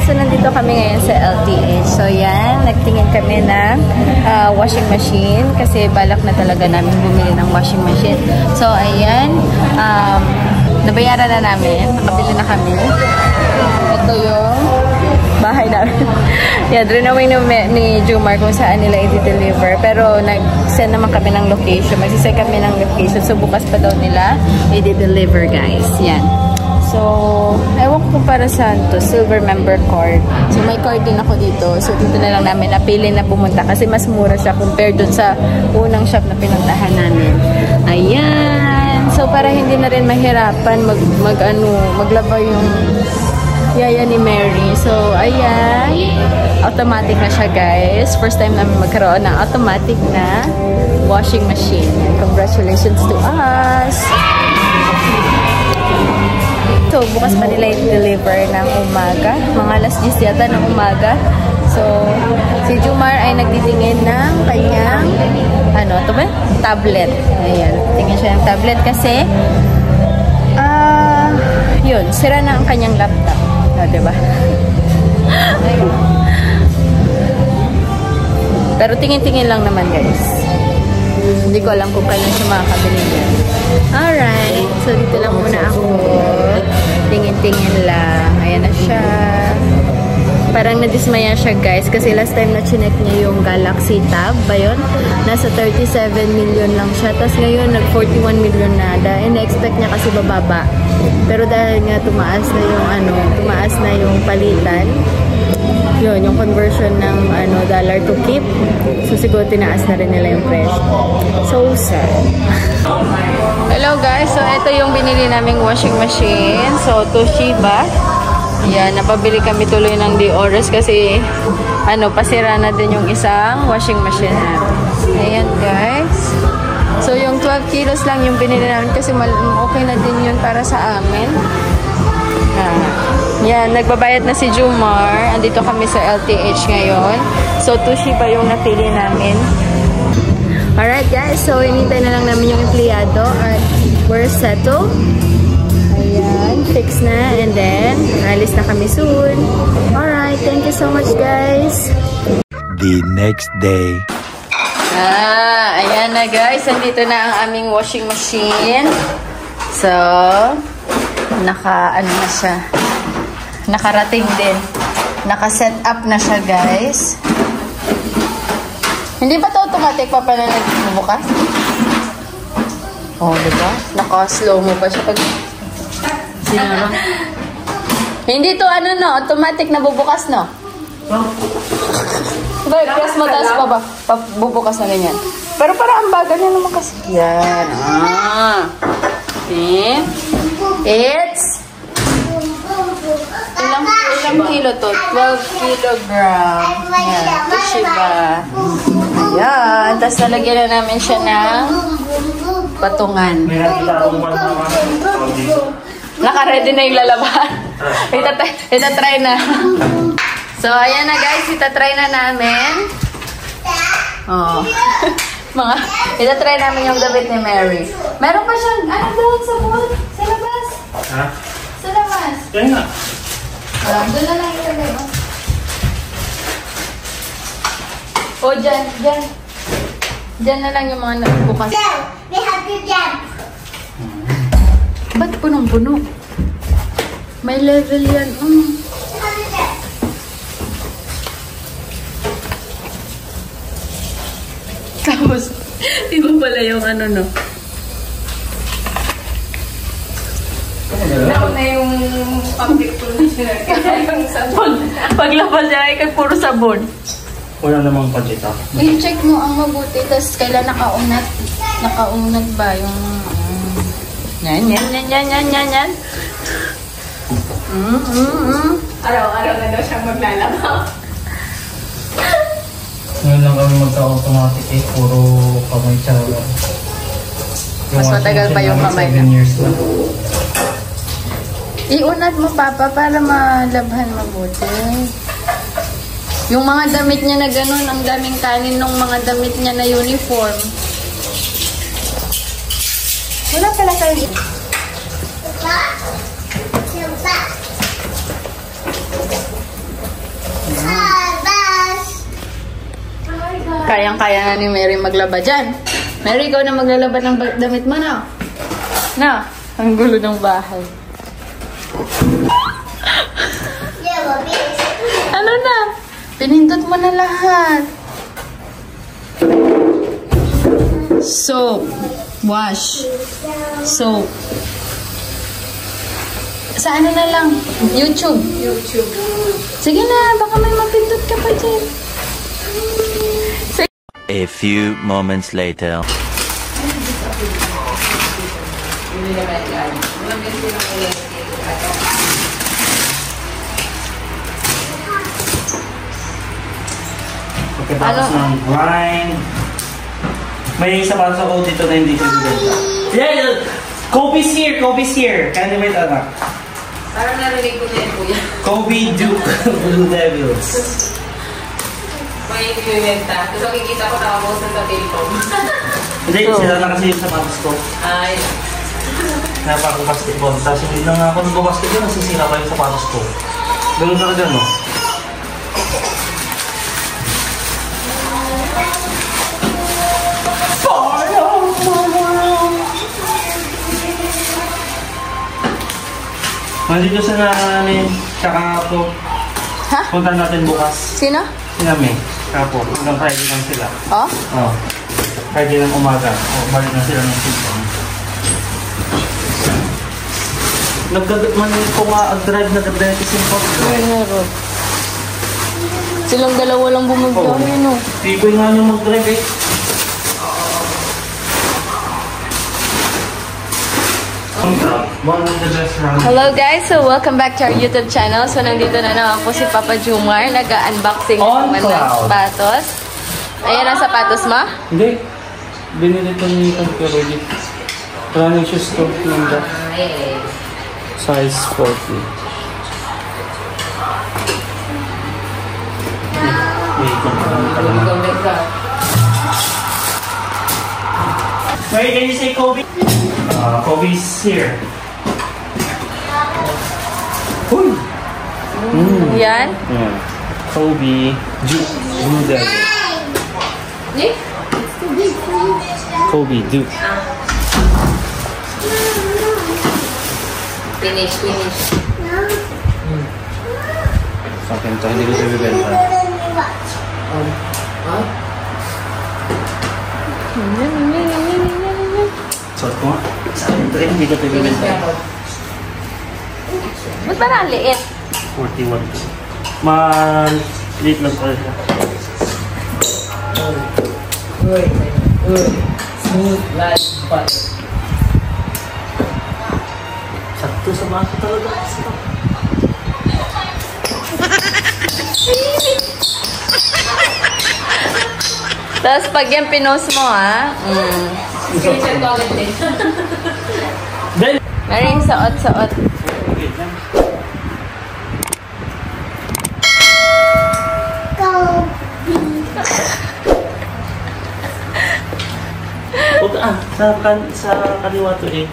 so nandito kami ngayon sa LTH. So yan, nagtingin kami ng washing machine kasi balak na talaga namin bumili ng washing machine. So ayan, nabayaran na namin, nakabili na kami. Ito yung bahay namin. Yeah, drinawin ni Jumar kung saan nila i-deliver. Pero nag-send naman kami ng location. Magsisend kami ng location. So bukas pa daw nila i-deliver, guys. Yan. So, ewan ko para saan to. Silver member card. So, may card din ako dito. So, dito na lang namin napili na pumunta. Kasi mas mura siya compared dun sa unang shop na pinuntahan namin. Ayan. So, para hindi na rin mahirapan maglaba yung yaya ni Mary. So, ayan. Automatic na siya, guys. First time namin magkaroon ng automatic na washing machine. Congratulations to us! So, bukas pa nila i-deliver ng umaga. Mga alas 10 yata ng umaga. So, si Jumar ay nagtitingin ng kanyang, ito ba? Tablet. Ayan. Tingin siya ng tablet kasi, yun, sira na ang kanyang laptop. Diba? Pero tingin-tingin lang naman, guys. Hindi ko alam kung kailan siya makakabili niya. Alright. So, dito lang muna ako. Tingin-tingin lang. Ayan na siya. Parang nadismaya siya, guys. Kasi last time na chinek niya yung Galaxy Tab ba yun? Nasa 37 million lang siya. Tapos ngayon, nag-41 million na. Dahil na-expect niya kasi bababa. Pero dahil nga tumaas na yung palitan. Yun, yung conversion ng dollar to keep. So, siguro tinaas na rin nila yung presyo. So sad. Hello guys, so ito yung binili naming washing machine. So, Toshiba. Yan, napabili kami tuloy ng Diores kasi pasira na din yung isang washing machine natin. Ayan guys. So, yung 12 kilos lang yung binili namin kasi okay na din yun para sa amin. Yan, nagbabayad na si Jumar. Andito kami sa LTH ngayon. So, Toshiba yung napili namin. Alright guys, so hinintay na lang namin yung empleyado at we're settled. Ayan, fix na. And then, alis na kami soon. Alright, thank you so much guys. The next day. Ayan na guys. Andito na ang aming washing machine. So, na siya. Nakarating din. Naka-set up na siya, guys. Hindi ba ito automatic pa pala nagbubukas? Oh, diba? Naka-slow mo pa siya pag... Hindi to automatic na bubukas, no? Press mo, taas pa ba? Bubukas na ganyan. Pero parang ang bagal niya naman kasi. Yan. It's... Ilang kilo to? 12 kilogram. Yan. Toshiba. Ayan. Tapos nalagyan na namin siya ng patungan. Naka-ready na yung lalaban. Itatry na. So, ayan na guys. Itatry na namin. Oh. Itatry namin yung damit ni Mary. Meron pa siyang, doon sa wall? Sa labas? Ha? Sa labas? Yan nga. Doon na lang ilagay. O, dyan. Dyan na lang yung mga nabukas. We have to jump. Ba't punong-puno? May level yan. Tapos, di ba pala yung no? Naku na yung public pool niya. Kaya yung sabon. Paglabas niya ay puro sabon. Wala namang pagkita. I-check mo ang mabuti. Tapos kailan nakaunat. Nakaunat ba yung... Yan. Araw-araw na daw siyang maglalabaw. Ngayon lang kami magka-automatic puro kamay siya. Mas matagal pa yung kamay na. 7 years na. Iunat mo, Papa, para malabhan mabuti. Yung mga damit niya na ganun, ang daming kanin ng mga damit niya na uniform. Wala pala kayo. Kayang-kaya na ni Mary maglaba dyan. Mary, ikaw na maglalaba ng damit mo na. Na, ang gulo ng bahay. Ano na? Pinindot mo na lahat. Soap. Wash. Soap. Sa ano na lang? YouTube. Sige na, baka may mapindot ka pa dyan. A few moments later. Pagkatapos ng grind. May sapatos ako dito na hindi sinibenta. Yeah! Kobe's here! Kobe's here! Can you wait, anak? Parang narinig ko na yun, kuya. Kobe Duke Blue Devils. May ibibenta. Tapos makikita ko nakapost na sa telecom. Hindi, sila na kasi yung sapatos ko. Ay. Napaka-basketball. Tapos hindi na nga ako nag-basketball, nasisira pa yung sapatos ko. Ganun talaga, no? Nandito sa namin, tsaka ako. Ha? Punta natin bukas. Sino? Sinami, kapo. Hanggang Friday lang sila. Oh? Oo. Friday ng umaga. O, balik na sila ng season. Man ko nga drive na nag-detisin ko. Meron. Silang dalawa lang bumagdami, no? Piboy nga nyo mag-drive eh. One of the best rounds. Hello guys, so welcome back to our YouTube channel. So nandito na naman po si Papa Jumar, nag-unboxing On naman ng cloud. sapatos. Ayan ang sapatos mo? Hindi. Binili ito ni Kankeroli. Running shoes ko. Size 40. Wait, can you say Kobe? Kobe's here. Uy! Yan. Yeah. Kobe Duke Blue Devil. Kobe Duke. Finish. Sa akin to, hindi ko siya bibenta. Suot ko nga. Sa akin to, hindi ko ito bibenta. Ba't parang liit? 41. Maliit lang pala siya. Smooth like butter. Sakto sa baso talaga. Tapos pag yan pinost mo, ha? Screenshot ko agad din. Then, Maring saot. sa kaliwa to eh.